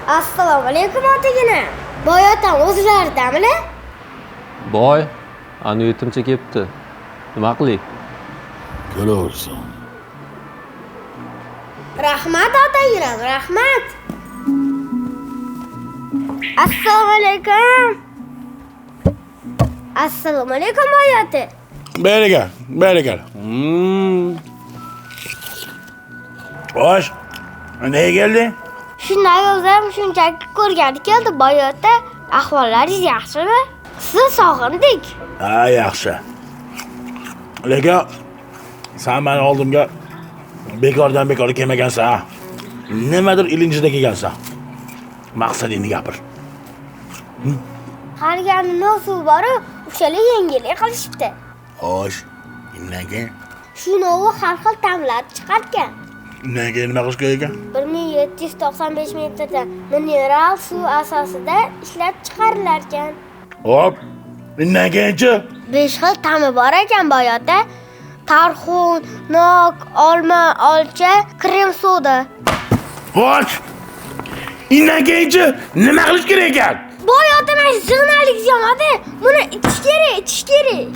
Assalomu alaykum otagina. Boyotam o'zlaridamini? Boy, ani yetimcha kelibdi. Nima qilay? Kelaversin. Rahmat otagina, rahmat. Assalomu alaykum. Assalomu alaykum boyoti. Beri gel. Hoş. Neye geldin? Shunday o'zim shunchaki ko'rgani keldi boyoti. Ahvollaringiz yaxshimi? Sizni sog'indik. Ha, yaxshi. Lekin sen meni oldimga bekordan bekor kelmagansan, ha. Nimadir ilinjida kelgansan. Maqsadingni gapir. Qarigani nosuv boru, o'shalar yengillik qilishibdi. Xo'sh, undan keyin? Shunovi har xil ta'mlar chiqargan. Undan keyin nima qilish kerak ekan? 1795 metrda mineral suv asosida ishlab chiqarilar ekan. Hop. Undan keyinchi? 5 xil ta'mi bor ekan boyota. Tarxun, nok, olma, olcha, krem soda. Xo'sh. Undan keyinchi nima qilish kerak ekan? Boyota men sig'nalik yomadi. Buni ichish kerak.